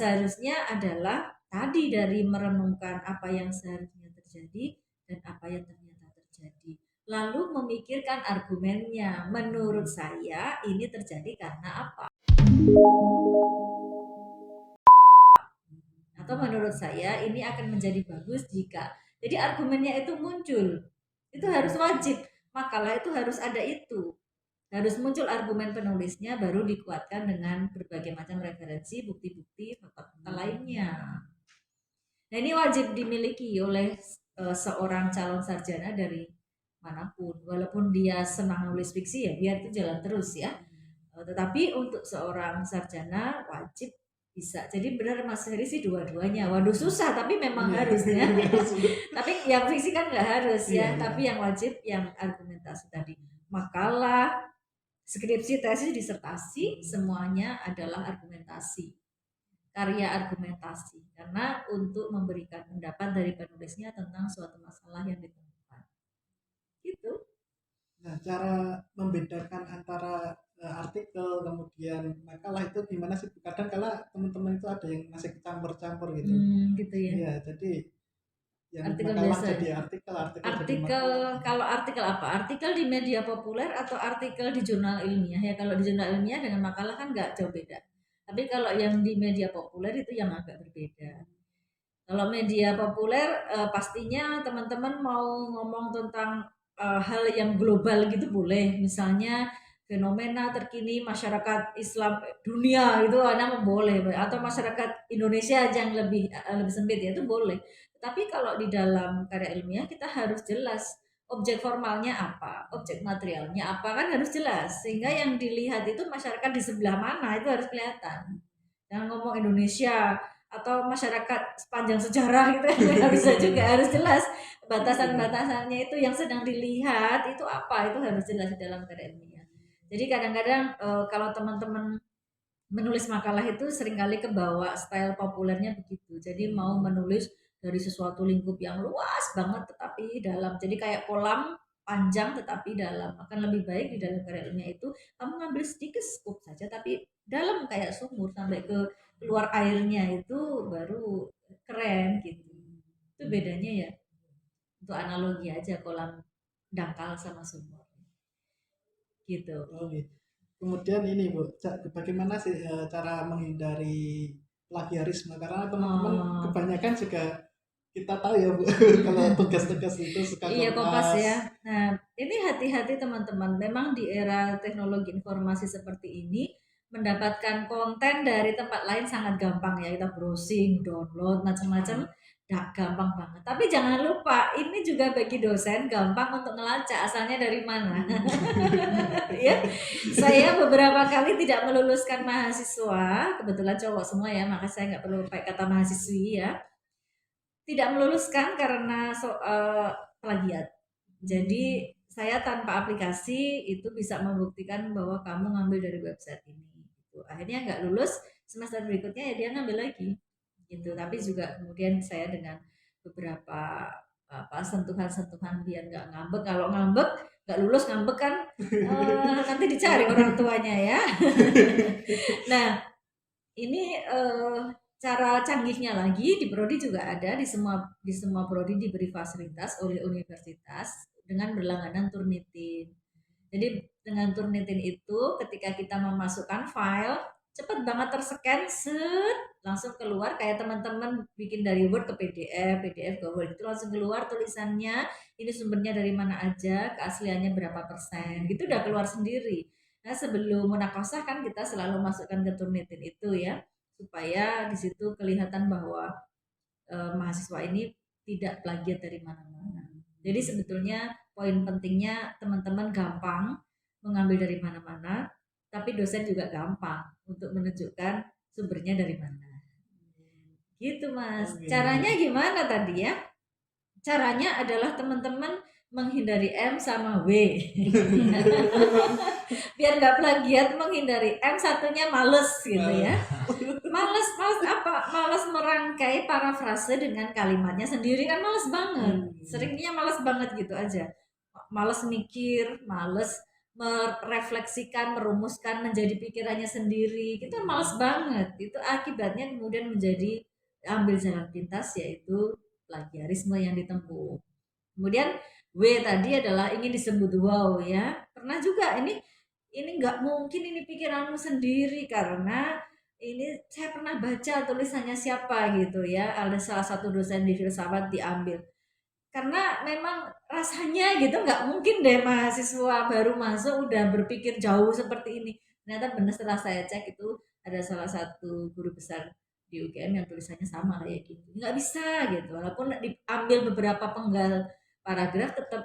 seharusnya adalah tadi dari merenungkan apa yang seharusnya terjadi dan apa yang ternyata terjadi. Lalu memikirkan argumennya. Menurut saya ini terjadi karena apa? Atau menurut saya ini akan menjadi bagus jika jadi argumennya itu muncul. Itu harus wajib. Makalah itu harus ada itu. Harus muncul argumen penulisnya baru dikuatkan dengan berbagai macam referensi, bukti-bukti, fakta-fakta lainnya. Nah, ini wajib dimiliki oleh seorang calon sarjana dari manapun. Walaupun dia senang nulis fiksi ya biar itu jalan terus ya. Tetapi untuk seorang sarjana wajib bisa. Jadi benar Mas Heri sih dua-duanya. Waduh susah tapi memang harus ya. Tapi yang fiksi kan nggak harus ya. Tapi yang wajib yang argumentasi tadi. Makalah, skripsi, tesis, disertasi semuanya adalah argumentasi. Karya argumentasi. Karena untuk memberikan pendapat dari penulisnya tentang suatu masalah yang ditemukan. Gitu. Nah, cara membedakan antara artikel kemudian makalah itu gimana sih? Kadang kala teman-teman itu ada yang masih campur-campur gitu. Gitu ya. Iya, jadi yang artikel makalah biasa jadi artikel artikel kalau artikel apa? Artikel di media populer atau artikel di jurnal ilmiah ya. Kalau di jurnal ilmiah dengan makalah kan nggak jauh beda. Tapi kalau yang di media populer itu yang agak berbeda. Kalau media populer pastinya teman-teman mau ngomong tentang hal yang global gitu boleh. Misalnya fenomena terkini masyarakat Islam dunia itu ada boleh, atau masyarakat Indonesia yang lebih sempit ya itu boleh. Tapi kalau di dalam karya ilmiah kita harus jelas objek formalnya apa, objek materialnya apa kan harus jelas sehingga yang dilihat itu masyarakat di sebelah mana itu harus kelihatan. Jangan ngomong Indonesia atau masyarakat sepanjang sejarah gitu ya bisa juga harus jelas batasan-batasannya itu yang sedang dilihat itu apa itu harus jelas di dalam karya ilmiah. Jadi kadang-kadang kalau teman-teman menulis makalah itu seringkali kebawa style populernya begitu. Jadi mau menulis dari sesuatu lingkup yang luas banget tetapi dalam. Jadi kayak kolam panjang tetapi dalam. Akan lebih baik di dalam karya ilmiah itu kamu ngambil sedikit scoop saja tapi dalam kayak sumur sampai ke keluar airnya itu baru keren gitu. Itu bedanya ya. Untuk analogi aja kolam dangkal sama sumur. Gitu. Oh, gitu. Kemudian ini Bu, bagaimana sih cara menghindari plagiarisme? Karena teman-teman kebanyakan juga kita tahu ya Bu, kalau tugas-tugas itu suka iya kopas ya. Nah ini hati-hati teman-teman. Memang di era teknologi informasi seperti ini mendapatkan konten dari tempat lain sangat gampang ya. Kita browsing, download macam-macam, gampang banget. Tapi jangan lupa ini juga bagi dosen gampang untuk ngelacak asalnya dari mana. Ya, saya beberapa kali tidak meluluskan mahasiswa, kebetulan cowok semua ya, maka saya nggak perlu pakai kata mahasiswi ya. Tidak meluluskan karena plagiat. Jadi saya tanpa aplikasi itu bisa membuktikan bahwa kamu ngambil dari website ini. Gitu. Akhirnya nggak lulus, semester berikutnya ya dia ngambil lagi. Gitu. Tapi juga kemudian saya dengan beberapa sentuhan-sentuhan biar nggak ngambek. Kalau ngambek nggak lulus ngambek kan nanti dicari orang tuanya ya. Nah ini cara canggihnya lagi di prodi juga ada di semua prodi diberi fasilitas oleh universitas dengan berlangganan Turnitin. Jadi dengan Turnitin itu ketika kita memasukkan file cepat banget terscan set langsung keluar kayak teman-teman bikin dari Word ke PDF, PDF ke Word itu langsung keluar tulisannya ini sumbernya dari mana aja, keasliannya berapa persen, gitu udah keluar sendiri. Nah sebelum munakosah kan kita selalu masukkan ke Turnitin itu ya supaya di situ kelihatan bahwa mahasiswa ini tidak plagiat dari mana-mana. Jadi sebetulnya poin pentingnya teman-teman gampang mengambil dari mana-mana, tapi dosen juga gampang untuk menunjukkan sumbernya dari mana. Gitu Mas. Caranya gimana tadi ya? Caranya adalah teman-teman menghindari M sama W. Biar nggak plagiat menghindari M satunya males gitu ya. Males apa? Males merangkai parafrase dengan kalimatnya sendiri kan males banget. Seringnya males banget gitu aja. Males mikir, males merefleksikan, merumuskan menjadi pikirannya sendiri. Kita males banget. Itu akibatnya kemudian menjadi ambil jalan pintas, yaitu plagiarisme yang ditempuh. Kemudian W tadi adalah ingin disebut wow ya. Pernah juga ini nggak mungkin ini pikiranmu sendiri karena ini saya pernah baca tulisannya siapa gitu ya. Ada salah satu dosen di filsafat diambil karena memang rasanya gitu nggak mungkin deh mahasiswa baru masuk udah berpikir jauh seperti ini. Ternyata benar setelah saya cek itu ada salah satu guru besar di UGM yang tulisannya sama kayak gitu. Nggak bisa gitu. Walaupun diambil beberapa penggal paragraf tetap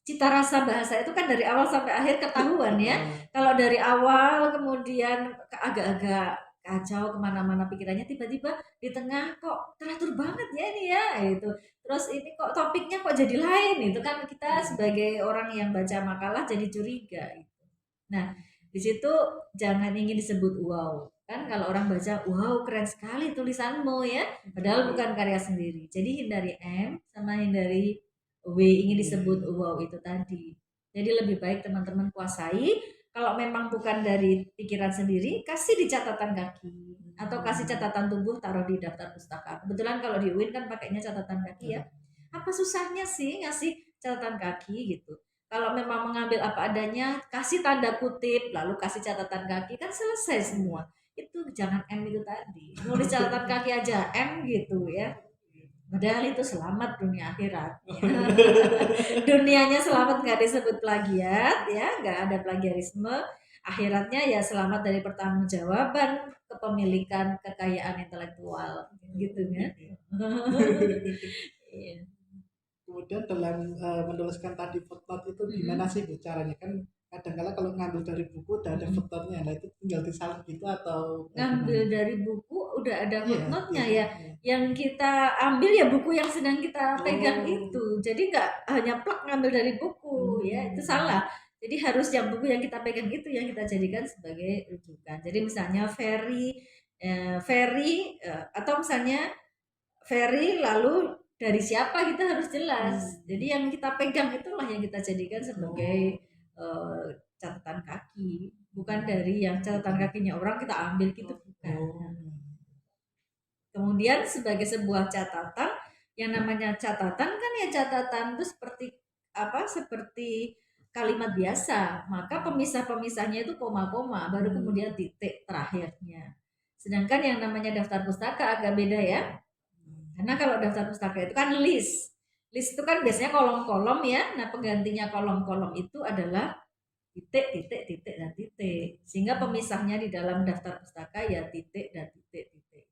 cita rasa bahasa itu kan dari awal sampai akhir ketahuan ya. Kalau dari awal kemudian agak-agak kacau kemana-mana pikirannya tiba-tiba di tengah kok teratur banget ya ini ya itu terus ini kok topiknya kok jadi lain itu kan kita sebagai orang yang baca makalah jadi curiga gitu. Nah di situ jangan ingin disebut wow kan kalau orang baca wow keren sekali tulisanmu ya padahal bukan karya sendiri jadi hindari M sama hindari W ingin disebut wow itu tadi. Jadi lebih baik teman-teman kuasai. Kalau memang bukan dari pikiran sendiri, kasih di catatan kaki atau kasih catatan tubuh taruh di daftar pustaka. Kebetulan kalau di UIN kan pakainya catatan kaki ya. Apa susahnya sih ngasih catatan kaki gitu? Kalau memang mengambil apa adanya, kasih tanda kutip, lalu kasih catatan kaki kan selesai semua. Itu jangan M itu tadi. Nulis catatan kaki aja M gitu ya. Padahal itu selamat dunia akhirat. Ya. Dunianya selamat nggak disebut plagiat, ya nggak ada plagiarisme. Akhiratnya ya selamat dari pertanggungjawaban kepemilikan kekayaan intelektual, gitu kan? Iya. Kemudian dalam menuliskan tadi footnote itu gimana sih Bu caranya? Kan kadang-kala kalau ngambil dari buku udah ada footnote-nya, nah itu tinggal disalin gitu atau Ngambil gimana? dari buku udah ada Iya, footnote-nya iya, ya. iya. Yang kita ambil ya buku yang sedang kita pegang Oh, itu. Jadi nggak hanya plak ngambil dari buku ya, itu salah. Jadi harus yang buku yang kita pegang itu yang kita jadikan sebagai rujukan. Jadi misalnya Ferry atau misalnya Ferry lalu dari siapa kita harus jelas. Jadi yang kita pegang itulah yang kita jadikan sebagai catatan kaki, bukan dari yang catatan kakinya orang kita ambil gitu bukan. Kemudian sebagai sebuah catatan, yang namanya catatan kan ya catatan itu seperti apa? Seperti kalimat biasa, maka pemisah-pemisahnya itu koma-koma, baru kemudian titik terakhirnya. Sedangkan yang namanya daftar pustaka agak beda ya. Karena kalau daftar pustaka itu kan list. List itu kan biasanya kolom-kolom ya. Nah, penggantinya kolom-kolom itu adalah titik, titik, titik, dan titik. Sehingga pemisahnya di dalam daftar pustaka ya titik dan titik, titik.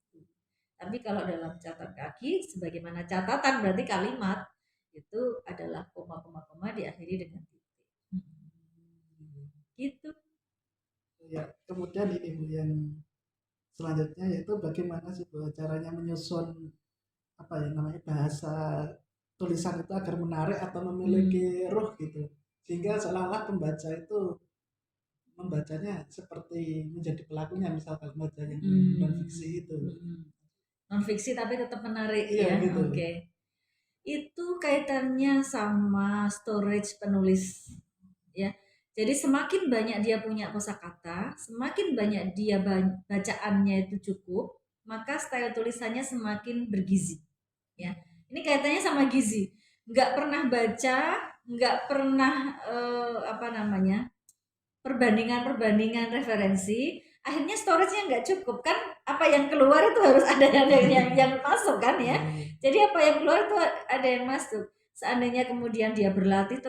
Tapi kalau dalam catatan kaki, sebagaimana catatan berarti kalimat, itu adalah koma, koma, koma diakhiri dengan titik. Gitu. ya. Kemudian ini Bu yang selanjutnya yaitu bagaimana sih Bu caranya menyusun apa ya namanya bahasa tulisan itu agar menarik atau memiliki ruh gitu sehingga seolah-olah pembaca itu membacanya seperti menjadi pelakunya misalkan baca yang non fiksi itu. Non fiksi tapi tetap menarik Iya ya. gitu. Oke. Itu kaitannya sama storage penulis ya. Jadi semakin banyak dia punya kosakata, semakin banyak dia bacaannya itu cukup, maka style tulisannya semakin bergizi. Ya, ini kaitannya sama gizi. Nggak pernah baca, nggak pernah apa namanya perbandingan-perbandingan referensi, akhirnya storage-nya nggak cukup kan? Apa yang keluar itu harus ada yang masuk kan ya? Jadi apa yang keluar itu ada yang masuk. Seandainya kemudian dia berlatih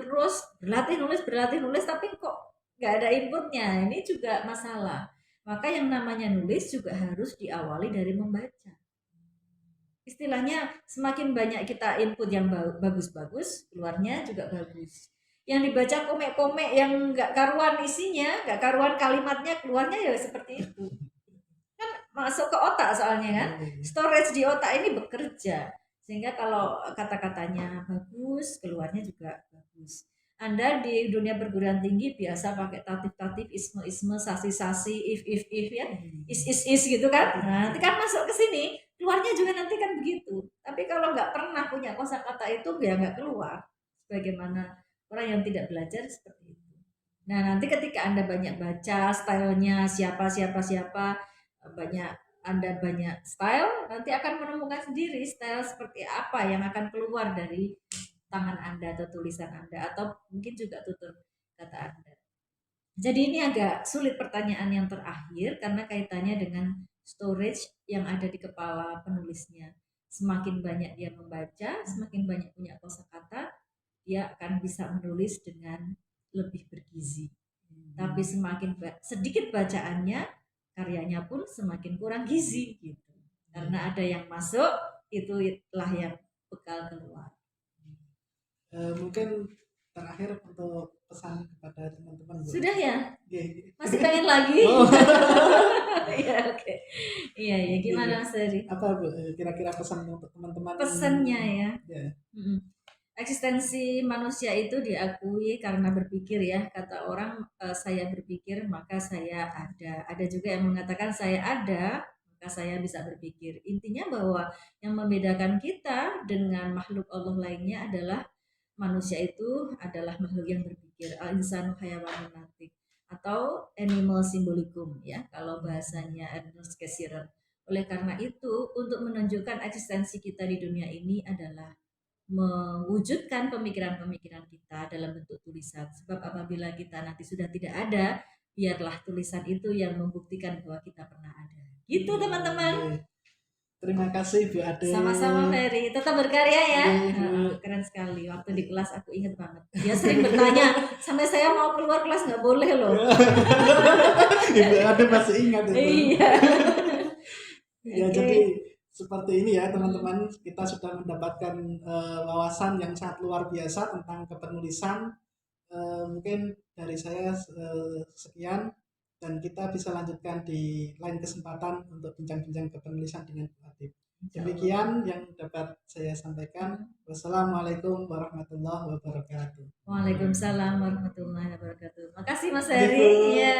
nulis, tapi kok nggak ada inputnya, ini juga masalah. Maka yang namanya nulis juga harus diawali dari membaca. Istilahnya semakin banyak kita input yang bagus-bagus, keluarnya juga bagus. Yang dibaca komek-komek yang nggak karuan isinya, nggak karuan kalimatnya, keluarnya ya seperti itu. Kan masuk ke otak soalnya kan. Storage di otak ini bekerja. Sehingga kalau kata-katanya bagus, keluarnya juga bagus. Anda di dunia perguruan tinggi biasa pakai tatif-tatif, isme-isme, sasi-sasi, if ya, is gitu kan. Nah, nanti kan masuk ke sini, keluarnya juga nanti kan begitu. Tapi kalau nggak pernah punya kosakata itu ya nggak keluar. Sebagaimana orang yang tidak belajar seperti itu. Nah, nanti ketika Anda banyak baca stylenya siapa siapa siapa, banyak Anda banyak style, nanti akan menemukan sendiri style seperti apa yang akan keluar dari tangan Anda atau tulisan Anda atau mungkin juga tutur kata Anda. Jadi ini agak sulit pertanyaan yang terakhir karena kaitannya dengan storage yang ada di kepala penulisnya. Semakin banyak dia membaca, semakin banyak punya kosakata, dia akan bisa menulis dengan lebih bergizi. Tapi semakin sedikit bacaannya, karyanya pun semakin kurang gizi gitu. Karena ada yang masuk, itulah yang bekal keluar. Mungkin terakhir untuk pesan kepada teman-teman Bu. Sudah ya? Oke. Masih pengen lagi? Oh. Iya, oke. Iya, ya gimana Mas Heri? Apa Bu kira-kira pesan untuk teman-teman? Pesannya ya. Ya. Eksistensi manusia itu diakui karena berpikir ya. Kata orang saya berpikir maka saya ada. Ada juga yang mengatakan saya ada maka saya bisa berpikir. Intinya bahwa yang membedakan kita dengan makhluk Allah lainnya adalah manusia itu adalah makhluk yang berpikir. Al insanu hayawanun natik atau animal symbolikum ya kalau bahasanya Ernest Cassirer. Oleh karena itu untuk menunjukkan eksistensi kita di dunia ini adalah mewujudkan pemikiran-pemikiran kita dalam bentuk tulisan. Sebab apabila kita nanti sudah tidak ada, biarlah tulisan itu yang membuktikan bahwa kita pernah ada. Gitu teman-teman. Terima kasih Bu Ade. Sama-sama Ferry, tetap berkarya ya. Keren sekali. Waktu di kelas aku inget banget. Dia sering bertanya, sampai saya mau keluar kelas nggak boleh loh. Ibu Ade masih ingat itu. Iya. Ya jadi seperti ini ya teman-teman, kita sudah mendapatkan wawasan yang sangat luar biasa tentang kepenulisan. Mungkin dari saya sekian dan kita bisa lanjutkan di lain kesempatan untuk bincang-bincang kepenulisan dengan Bu Ade. Demikian yang dapat saya sampaikan. Wassalamualaikum warahmatullahi wabarakatuh. Waalaikumsalam warahmatullahi wabarakatuh. Makasih Mas Heri. Iya.